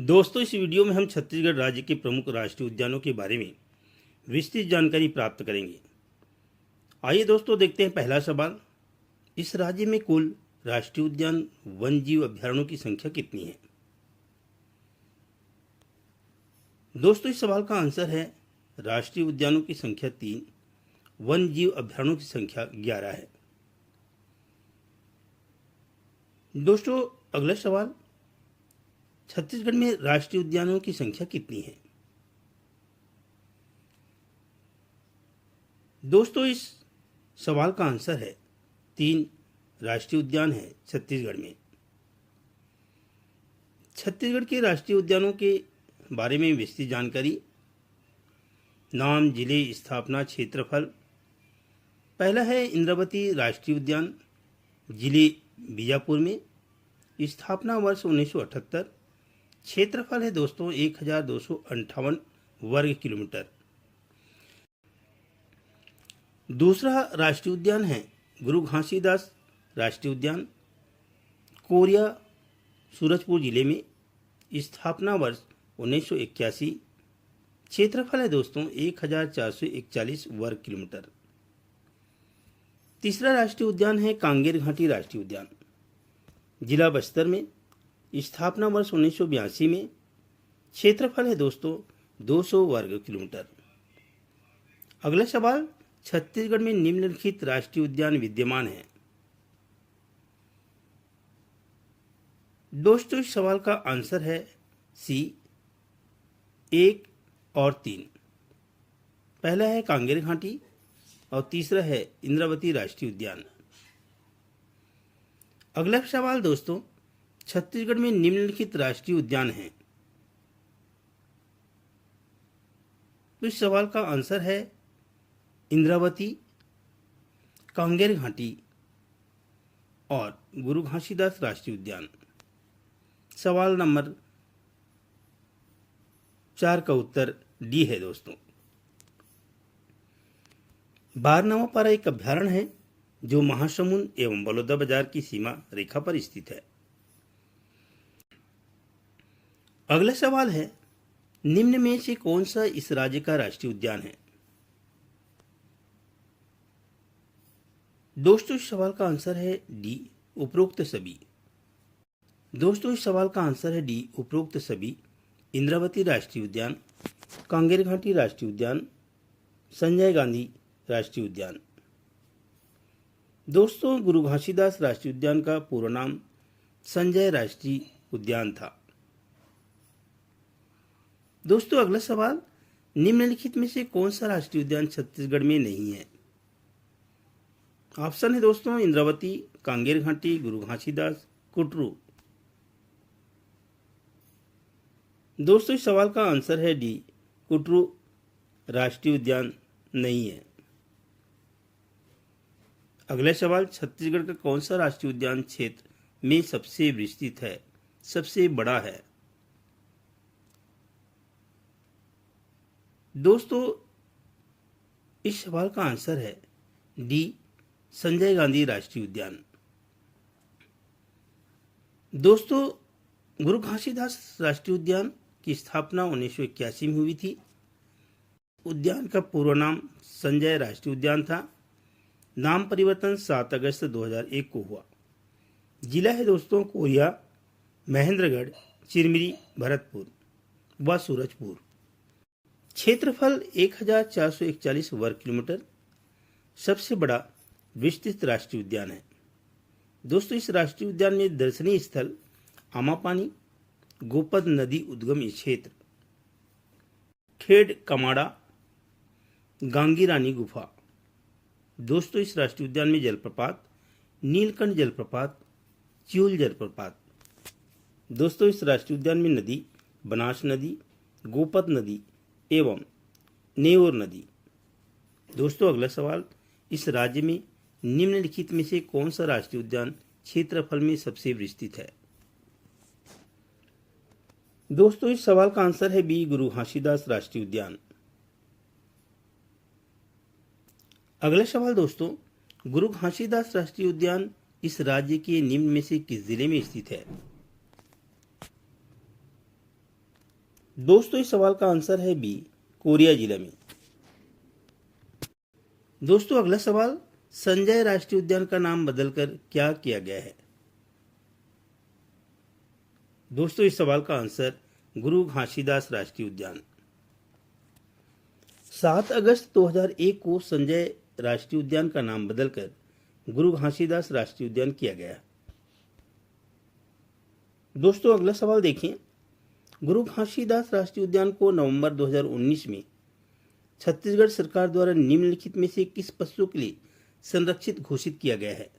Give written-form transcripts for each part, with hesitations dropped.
दोस्तों, इस वीडियो में हम छत्तीसगढ़ राज्य के प्रमुख राष्ट्रीय उद्यानों के बारे में विस्तृत जानकारी प्राप्त करेंगे। आइए दोस्तों, देखते हैं पहला सवाल। इस राज्य में कुल राष्ट्रीय उद्यान वन जीव अभ्यारण्यों की संख्या कितनी है? दोस्तों, इस सवाल का आंसर है राष्ट्रीय उद्यानों की संख्या 3, वन जीव अभ्यारण्यों की संख्या 11 है। दोस्तों, अगला सवाल, छत्तीसगढ़ में राष्ट्रीय उद्यानों की संख्या कितनी है? दोस्तों, इस सवाल का आंसर है 3 राष्ट्रीय उद्यान है छत्तीसगढ़ में। छत्तीसगढ़ के राष्ट्रीय उद्यानों के बारे में विस्तृत जानकारी। नाम, जिले, स्थापना, क्षेत्रफल। पहला है इंद्रावती राष्ट्रीय उद्यान, जिले बीजापुर में, स्थापना वर्ष 1978, क्षेत्रफल है दोस्तों 1258 वर्ग किलोमीटर। दूसरा राष्ट्रीय उद्यान है गुरु घासीदास राष्ट्रीय उद्यान, कोरिया सूरजपुर जिले में, स्थापना वर्ष 1981, क्षेत्रफल है दोस्तों 1441 वर्ग किलोमीटर। तीसरा राष्ट्रीय उद्यान है कांगेर घाटी राष्ट्रीय उद्यान, जिला बस्तर में, स्थापना वर्ष 1982 में, क्षेत्रफल है दोस्तों 200 वर्ग किलोमीटर। अगला सवाल, छत्तीसगढ़ में निम्नलिखित राष्ट्रीय उद्यान विद्यमान है। दोस्तों, इस सवाल का आंसर है सी 1 और 3। पहला है कांगेर घाटी और तीसरा है इंद्रावती राष्ट्रीय उद्यान। अगला सवाल दोस्तों, छत्तीसगढ़ में निम्नलिखित राष्ट्रीय उद्यान हैं। तो इस सवाल का आंसर है इंद्रावती, कांगेर घाटी और गुरु घासीदास राष्ट्रीय उद्यान। सवाल नंबर 4 का उत्तर डी है दोस्तों। बारनवापारा एक अभ्यारण्य है जो महासमुंद एवं बलौदाबाजार की सीमा रेखा पर स्थित है। अगला सवाल है, निम्न में से कौन सा इस राज्य का राष्ट्रीय उद्यान है? दोस्तों, इस सवाल का आंसर है डी उपरोक्त सभी। दोस्तों, इस सवाल का आंसर है डी उपरोक्त सभी। इंद्रावती राष्ट्रीय उद्यान, कांगेर घाटी राष्ट्रीय उद्यान, संजय गांधी राष्ट्रीय उद्यान। दोस्तों, गुरु घासीदास राष्ट्रीय उद्यान का पूरा नाम संजय राष्ट्रीय उद्यान था। दोस्तों, अगला सवाल, निम्नलिखित में से कौन सा राष्ट्रीय उद्यान छत्तीसगढ़ में नहीं है? ऑप्शन है दोस्तों इंद्रावती, कांगेर घाटी, गुरु घासीदास, कुटरू। दोस्तों, इस सवाल का आंसर है डी कुटरू राष्ट्रीय उद्यान नहीं है। अगला सवाल, छत्तीसगढ़ का कौन सा राष्ट्रीय उद्यान क्षेत्र में सबसे विस्तृत है, सबसे बड़ा है? दोस्तों, इस सवाल का आंसर है डी संजय गांधी राष्ट्रीय उद्यान। दोस्तों, गुरु घासीदास राष्ट्रीय उद्यान की स्थापना 1981 में हुई थी। उद्यान का पूर्व नाम संजय राष्ट्रीय उद्यान था। नाम परिवर्तन 7 अगस्त 2001 को हुआ। जिला है दोस्तों कोरिया, महेंद्रगढ़, चिरमिरी, भरतपुर व सूरजपुर। क्षेत्रफल 1441 वर्ग किलोमीटर। सबसे बड़ा विस्तृत राष्ट्रीय उद्यान है। दोस्तों, इस राष्ट्रीय उद्यान में दर्शनीय स्थल आमापानी, गोपद नदी उद्गम क्षेत्र, खेड़ कमाड़ा, गांगीरानी गुफा। दोस्तों, इस राष्ट्रीय उद्यान में जलप्रपात नीलकंठ जलप्रपात, च्यूल जलप्रपात। दोस्तों, इस राष्ट्रीय उद्यान में नदी बनास नदी, गोपद नदी एवं नेऊर नदी। दोस्तों, अगला सवाल, इस राज्य में निम्नलिखित में से कौन सा राष्ट्रीय उद्यान क्षेत्रफल में सबसे विस्तृत है? दोस्तों, इस सवाल का आंसर है बी गुरु घासीदास राष्ट्रीय उद्यान। अगला सवाल दोस्तों, गुरु घासीदास राष्ट्रीय उद्यान इस राज्य के निम्न में से किस जिले में स्थित है? दोस्तों इस सवाल का आंसर है बी, कोरिया जिला में। दोस्तों अगला सवाल, संजय राष्ट्रीय उद्यान का नाम बदलकर क्या किया गया है? दोस्तों इस सवाल का आंसर गुरु घासीदास राष्ट्रीय उद्यान। 7 अगस्त 2001 को संजय राष्ट्रीय उद्यान का नाम बदलकर गुरु घासीदास राष्ट्रीय उद्यान किया गया। दोस्तों अगला सवाल देखें, गुरु घासीदास राष्ट्रीय उद्यान को नवंबर 2019 में छत्तीसगढ़ सरकार द्वारा निम्नलिखित में से किस पशु के लिए संरक्षित घोषित किया गया है?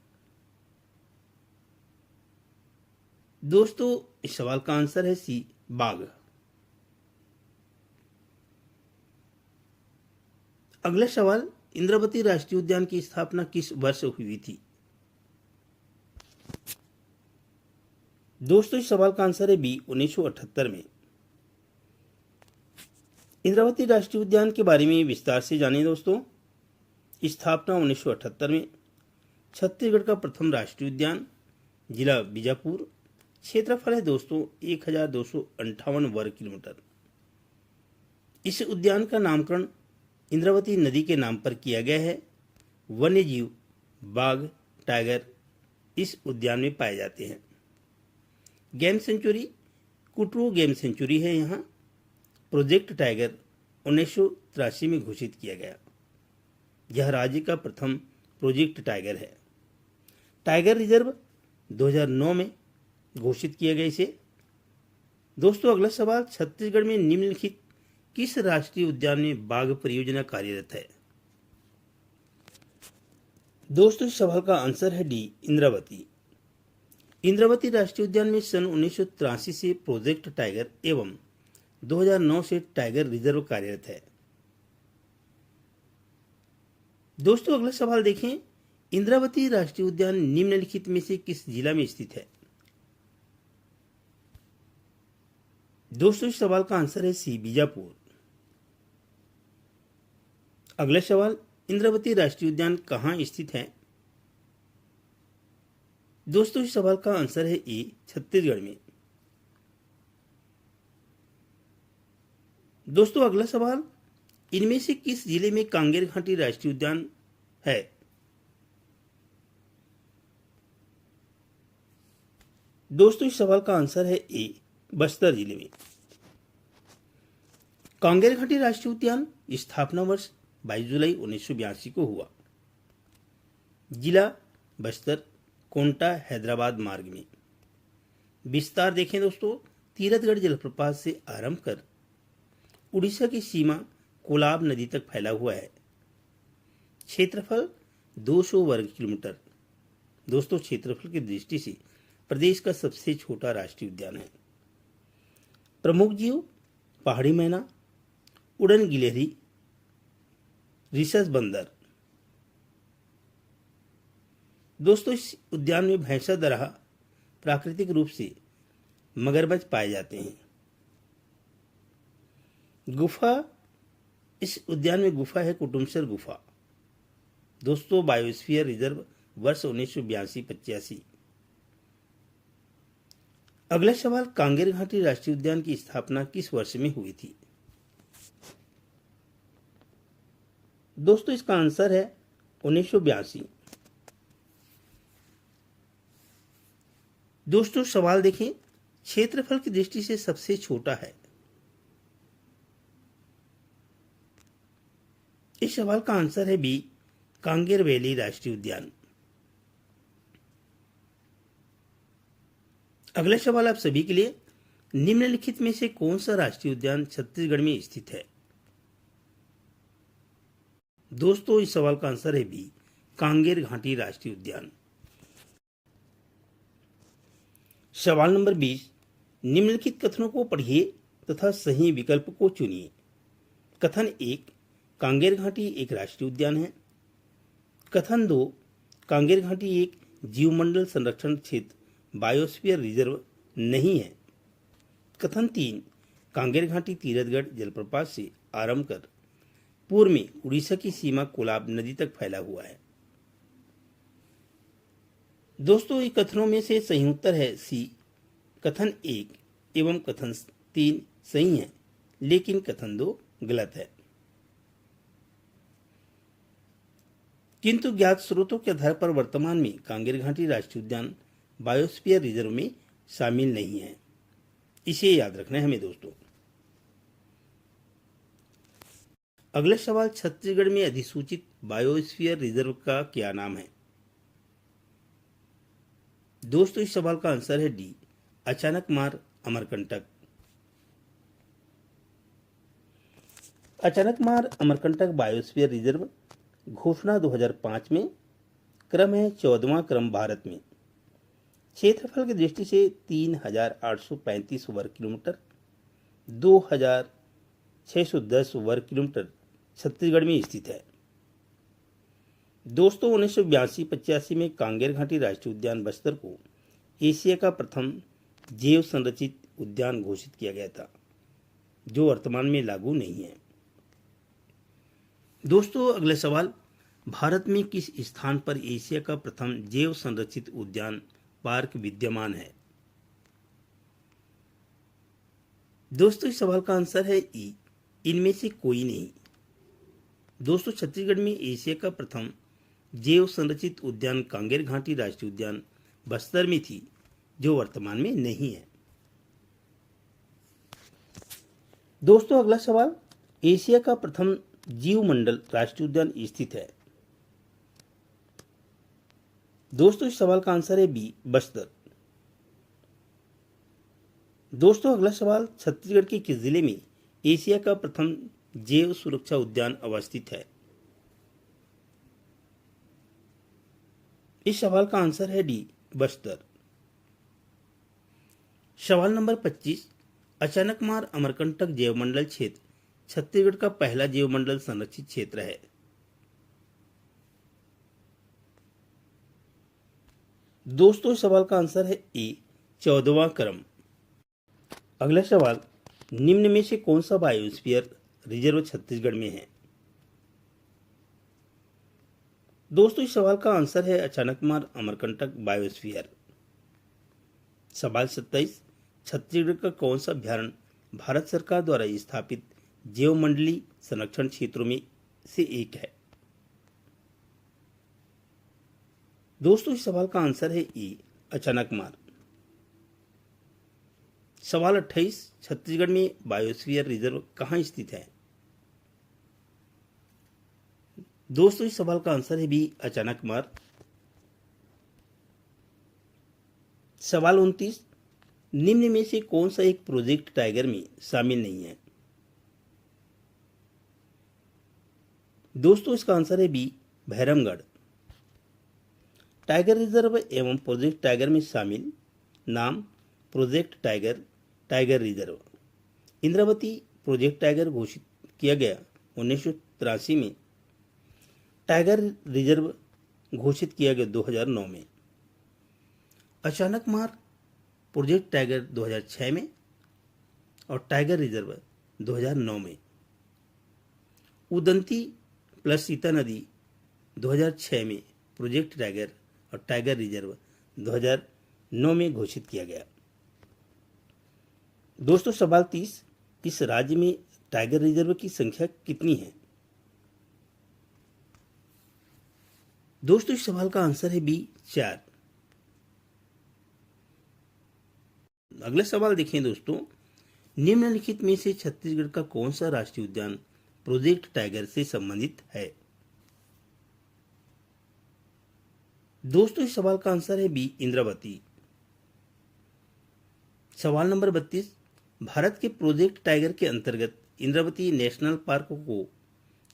दोस्तों इस सवाल का आंसर है सी, बाघ। अगला सवाल, इंद्रावती राष्ट्रीय उद्यान की स्थापना किस वर्ष हुई थी? दोस्तों इस सवाल का आंसर है बी, 1978 में। इंद्रावती राष्ट्रीय उद्यान के बारे में विस्तार से जानें दोस्तों। स्थापना 1978 में। छत्तीसगढ़ का प्रथम राष्ट्रीय उद्यान, जिला बीजापुर। क्षेत्रफल है दोस्तों 1258 वर्ग किलोमीटर। इस उद्यान का नामकरण इंद्रावती नदी के नाम पर किया गया है। वन्य जीव बाघ, टाइगर इस उद्यान में पाए जाते हैं। Game sanctuary Kutru game sanctuary है यहाँ। प्रोजेक्ट टाइगर 1983 में घोषित किया गया। यह राज्य का प्रथम प्रोजेक्ट टाइगर है। टाइगर रिजर्व 2009 में घोषित किया गया इसे। दोस्तों अगला सवाल, छत्तीसगढ़ में निम्नलिखित किस राष्ट्रीय उद्यान में बाघ परियोजना कार्यरत है? दोस्तों इस सवाल का आंसर है डी, इंद्रावती। इंद्रावती राष्ट्रीय उद्यान में सन 1983 से प्रोजेक्ट टाइगर एवं 2009 से टाइगर रिजर्व कार्यरत है। दोस्तों अगला सवाल देखें, इंद्रावती राष्ट्रीय उद्यान निम्नलिखित में से किस जिला में स्थित है? दोस्तों इस सवाल का आंसर है सी, बीजापुर। अगला सवाल, इंद्रावती राष्ट्रीय उद्यान कहां स्थित है? दोस्तों इस सवाल का आंसर है ए, छत्तीसगढ़ में। दोस्तों अगला सवाल, इनमें से किस जिले में कांगेर घाटी राष्ट्रीय उद्यान है? दोस्तों इस सवाल का आंसर है ए, बस्तर जिले में। कांगेर घाटी राष्ट्रीय उद्यान स्थापना वर्ष 22 जुलाई 1982 को हुआ। जिला बस्तर, कोंटा हैदराबाद मार्ग में। विस्तार देखें दोस्तों, तीरथगढ़ जलप्रपात से आरंभ कर उड़ीसा की सीमा कोलाब नदी तक फैला हुआ है। क्षेत्रफल 200 वर्ग किलोमीटर। दोस्तों क्षेत्रफल की दृष्टि से प्रदेश का सबसे छोटा राष्ट्रीय उद्यान है। प्रमुख जीव पहाड़ी मैना, उड़न गिलहरी, रिसस बंदर। दोस्तों इस उद्यान में भैंसा दरहा प्राकृतिक रूप से मगरमच्छ पाए जाते हैं। गुफा, इस उद्यान में गुफा है कुटुमसर गुफा। दोस्तों बायोस्फीयर रिजर्व वर्ष 1982-85। अगला सवाल, कांगेर घाटी राष्ट्रीय उद्यान की स्थापना किस वर्ष में हुई थी? दोस्तों इसका आंसर है 1982। दोस्तों सवाल देखें, क्षेत्रफल की दृष्टि से सबसे छोटा है। इस सवाल का आंसर है बी, कांगेर वैली राष्ट्रीय उद्यान। अगला सवाल आप सभी के लिए, निम्नलिखित में से कौन सा राष्ट्रीय उद्यान छत्तीसगढ़ में स्थित है? दोस्तों इस सवाल का आंसर है बी, कांगेर घाटी राष्ट्रीय उद्यान। सवाल नंबर 20, निम्नलिखित कथनों को पढ़िए तथा सही विकल्प को चुनिए। कथन 1, कांगेर घाटी एक राष्ट्रीय उद्यान है। कथन 2, कांगेर घाटी एक जीवमंडल संरक्षण क्षेत्र बायोस्फीयर रिजर्व नहीं है। कथन 3, कांगेर घाटी तीरथगढ़ जलप्रपात से आरंभ कर पूर्व में उड़ीसा की सीमा कोलाब नदी तक फैला हुआ है। दोस्तों इन कथनों में से सही उत्तर है सी, कथन 1 एवं कथन 3 सही है। लेकिन कथन 2 गलत है। किंतु ज्ञात स्रोतों के आधार पर वर्तमान में कांगेर घाटी राष्ट्रीय उद्यान बायोस्फीयर रिजर्व में शामिल नहीं है। इसे याद रखना है हमें दोस्तों। अगला सवाल, छत्तीसगढ़ में अधिसूचित बायोस्फीयर रिजर्व का क्या नाम है? दोस्तों इस सवाल का आंसर है D, Achanakmar Amarkantak. Achanakmar Amarkantak biosphere reserve घोषणा 2005 में, क्रम है 14वां क्रम भारत में। क्षेत्रफल की दृष्टि से 3,835 वर्ग किलोमीटर, 2,610 वर्ग किलोमीटर छत्तीसगढ़ में स्थित है। दोस्तों 1982-85 में कांगेर घाटी राष्ट्रीय उद्यान बस्तर को एशिया का प्रथम जैव संरचित उद्यान घोषित किया गया था, जो वर्तमान में लागू नहीं है। दोस्तों अगला सवाल, भारत में किस स्थान पर एशिया का प्रथम जैव संरचित उद्यान पार्क विद्यमान है? दोस्तों इस सवाल का आंसर है ई, इनमें से कोई नहीं। दोस्तों छत्तीसगढ़ में एशिया का प्रथम जैव संरचित उद्यान कांगेर घाटी राष्ट्रीय उद्यान बस्तर में थी, जो वर्तमान में नहीं है। दोस्तों अगला सवाल, एशिया का प्रथम जीवमंडल राष्ट्रीय उद्यान स्थित है? दोस्तों इस सवाल का आंसर है बी, बस्तर। दोस्तों अगला सवाल, छत्तीसगढ़ के किस जिले में एशिया का प्रथम जैव सुरक्षा उद्यान अवस्थित है? इस सवाल का आंसर है डी, बस्तर। सवाल नंबर 25, अचानकमार अमरकंटक जैवमंडल क्षेत्र छत्तीसगढ़ का पहला जैवमंडल संरक्षित क्षेत्र है। दोस्तों इस सवाल का आंसर है ए, 14वां क्रम। अगला सवाल, निम्न में से कौन सा बायोस्फीयर रिजर्व छत्तीसगढ़ में है? दोस्तों इस सवाल का आंसर है अचानकमार अमरकंटक बायोस्फीयर। सवाल 27, छत्तीसगढ़ का कौन सा अभ्यारण्य भारत सरकार द्वारा स्थापित जैवमंडलीय संरक्षण क्षेत्रों में से एक है? दोस्तों इस सवाल का आंसर है ए, अचानकमार। सवाल 28, छत्तीसगढ़ में बायोस्फीयर रिजर्व कहाँ स्थित है? दोस्तों इस सवाल का आंसर है बी, अचानकमार। सवाल 29, निम्न में से कौन सा एक प्रोजेक्ट टाइगर में शामिल नहीं है? दोस्तों इसका आंसर है बी, भैरमगढ़। टाइगर रिजर्व एवं प्रोजेक्ट टाइगर में शामिल नाम project tiger, tiger reserve. Indravati project tiger घोषित किया गया 1983 में, टाइगर रिजर्व घोषित किया गया 2009 में। अचानकमार प्रोजेक्ट टाइगर 2006 में और टाइगर रिजर्व 2009 में। उदंती प्लस सीता नदी 2006 में प्रोजेक्ट टाइगर और टाइगर रिजर्व 2009 में घोषित किया गया। दोस्तों सवाल 30, इस राज्य में टाइगर रिजर्व की संख्या कितनी है? दोस्तों इस सवाल का आंसर है बी, 4। अगला सवाल देखें दोस्तों, निम्नलिखित में से छत्तीसगढ़ का कौन सा राष्ट्रीय उद्यान प्रोजेक्ट टाइगर से संबंधित है? दोस्तों इस सवाल का आंसर है बी, इंद्रावती। सवाल नंबर 32, भारत के प्रोजेक्ट टाइगर के अंतर्गत इंद्रावती नेशनल पार्क को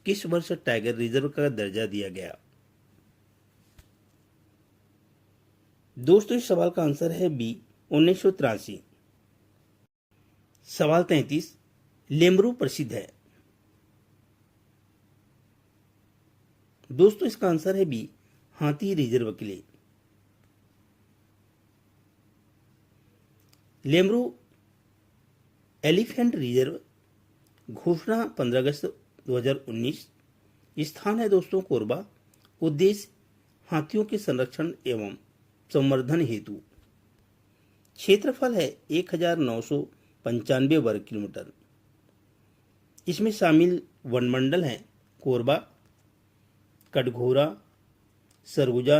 किस वर्ष टाइगर रिजर्व का दर्जा दिया गया? दोस्तों इस सवाल का आंसर है बी, 1983। सवाल 33, लेमरू प्रसिद्ध है? दोस्तों इसका आंसर है बी, हाथी रिजर्व के लिए। लेमरू एलिफेंट रिजर्व घोषणा 15 अगस्त 2019। स्थान है दोस्तों कोरबा। उद्देश्य हाथियों के संरक्षण एवं संवर्धन हेतु। क्षेत्रफल है 1995 वर्ग किलोमीटर। इसमें शामिल वनमंडल हैं कोरबा, कटघोरा, सरगुजा,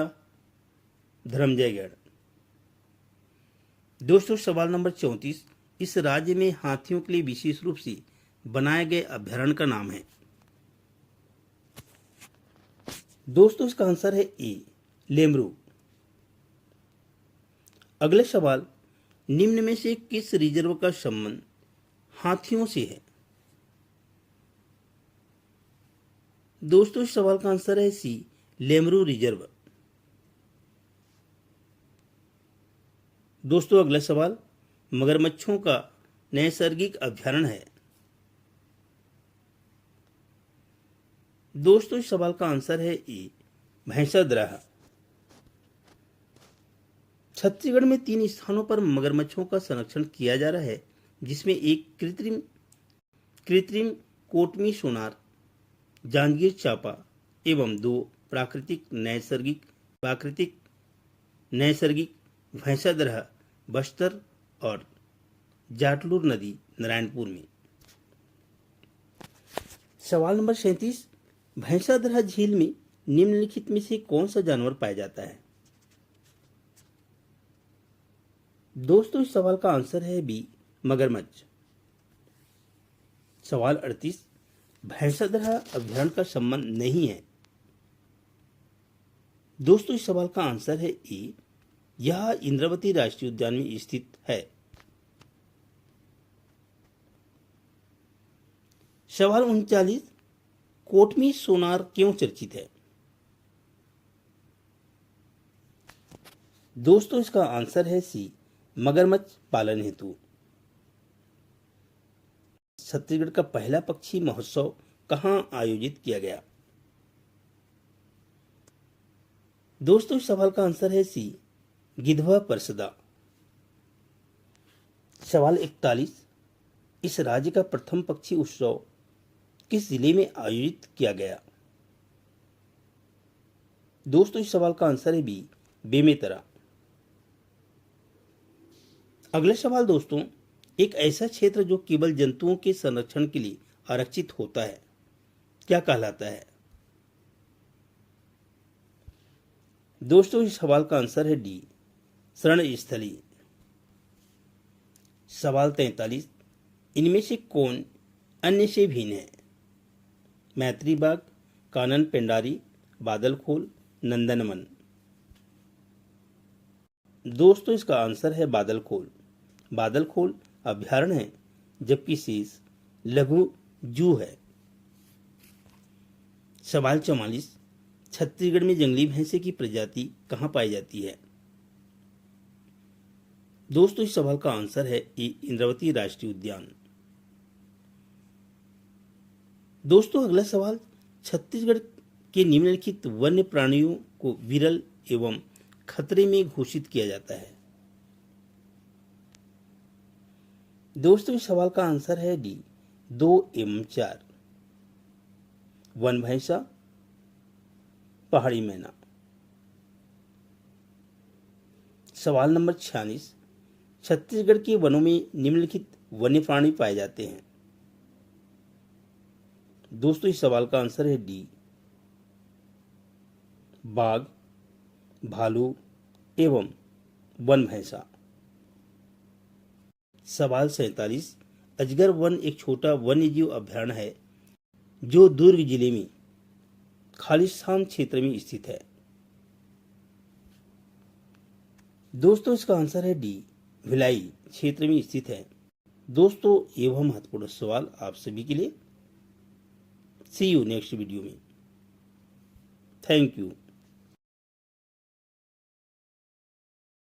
धर्मजयगढ़। दोस्तों सवाल नंबर 34, इस राज्य में हाथियों के लिए विशेष रूप से बनाए गए अभयारण्य का नाम है। दोस्तों इसका आंसर है ए, लेमरू। अगले सवाल, निम्न में से किस रिजर्व का संबंध हाथियों से है? दोस्तों इस सवाल का आंसर है सी, लेमरू रिजर्व। दोस्तों अगला सवाल, मगरमच्छों का नैसर्गिक अभयारण्य है। दोस्तों इस सवाल का आंसर है ए, भैंसादरा। छत्तीसगढ़ में 3 स्थानों पर मगरमच्छों का संरक्षण किया जा रहा है, जिसमें एक कृत्रिम कोटमी सोनार, जांजगीर चांपा एवं 2 प्राकृतिक नैसर्गिक भैंसादरा बस्तर और जाटलूर नदी नारायणपुर में। सवाल नंबर 37, भैंसादरा झील में निम्नलिखित में से कौन सा जानवर पाया जाता है? दोस्तों इस सवाल का आंसर है बी, मगरमच्छ। सवाल 38, भैंसादरा अभयारण्य का संबंध नहीं है। दोस्तों इस सवाल का आंसर है ए, यह इंद्रावती राष्ट्रीय उद्यान में स्थित है। सवाल 39, कोटमी सोनार क्यों चर्चित है? दोस्तों इसका आंसर है सी, मगरमच्छ पालन हेतु। छत्तीसगढ़ का पहला पक्षी महोत्सव कहां आयोजित किया गया? दोस्तों इस सवाल का आंसर है सी, गिधवा परसदा। सवाल 41, इस राज्य का प्रथम पक्षी उत्सव किस जिले में आयोजित किया गया? दोस्तों इस सवाल का आंसर है बी, बेमेतरा। अगला सवाल दोस्तों, एक ऐसा क्षेत्र जो केवल जंतुओं के संरक्षण के लिए आरक्षित होता है, क्या कहलाता है? दोस्तों इस सवाल का आंसर है डी, शरण स्थली। सवाल 43, इनमें से कौन अन्य से भिन्न है? मैत्री बाग, कानन पेंडारी, बादलखोल, नंदनवन। दोस्तों इसका आंसर है बादलखोल। बादलखोल अभयारण्य है, जबकि शेष लघु जू है। सवाल 44, छत्तीसगढ़ में जंगली भैंसे की प्रजाति कहां पाई जाती है? दोस्तों इस सवाल का आंसर है ए, इंद्रावती राष्ट्रीय उद्यान। दोस्तों अगला सवाल, छत्तीसगढ़ के निम्नलिखित वन्य प्राणियों को विरल एवं खतरे में घोषित किया जाता है। दोस्तों इस सवाल का आंसर है डी, 2 एवं 4। वन भैंसा, पहाड़ी मैना। सवाल नंबर 46, छत्तीसगढ़ के वनों में निम्नलिखित वन्य प्राणी पाए जाते हैं। दोस्तों इस सवाल का आंसर है डी, बाघ, भालू एवं वन भैंसा। सवाल 47, अजगर वन एक छोटा वन्यजीव अभयारण्य है जो दुर्ग जिले में खालिस्तान क्षेत्र में स्थित है। दोस्तों इसका आंसर है डी, भिलाई क्षेत्र में स्थित है। दोस्तों एवं महत्वपूर्ण सवाल आप सभी के लिए। सी यू नेक्स्ट वीडियो में। Thank you.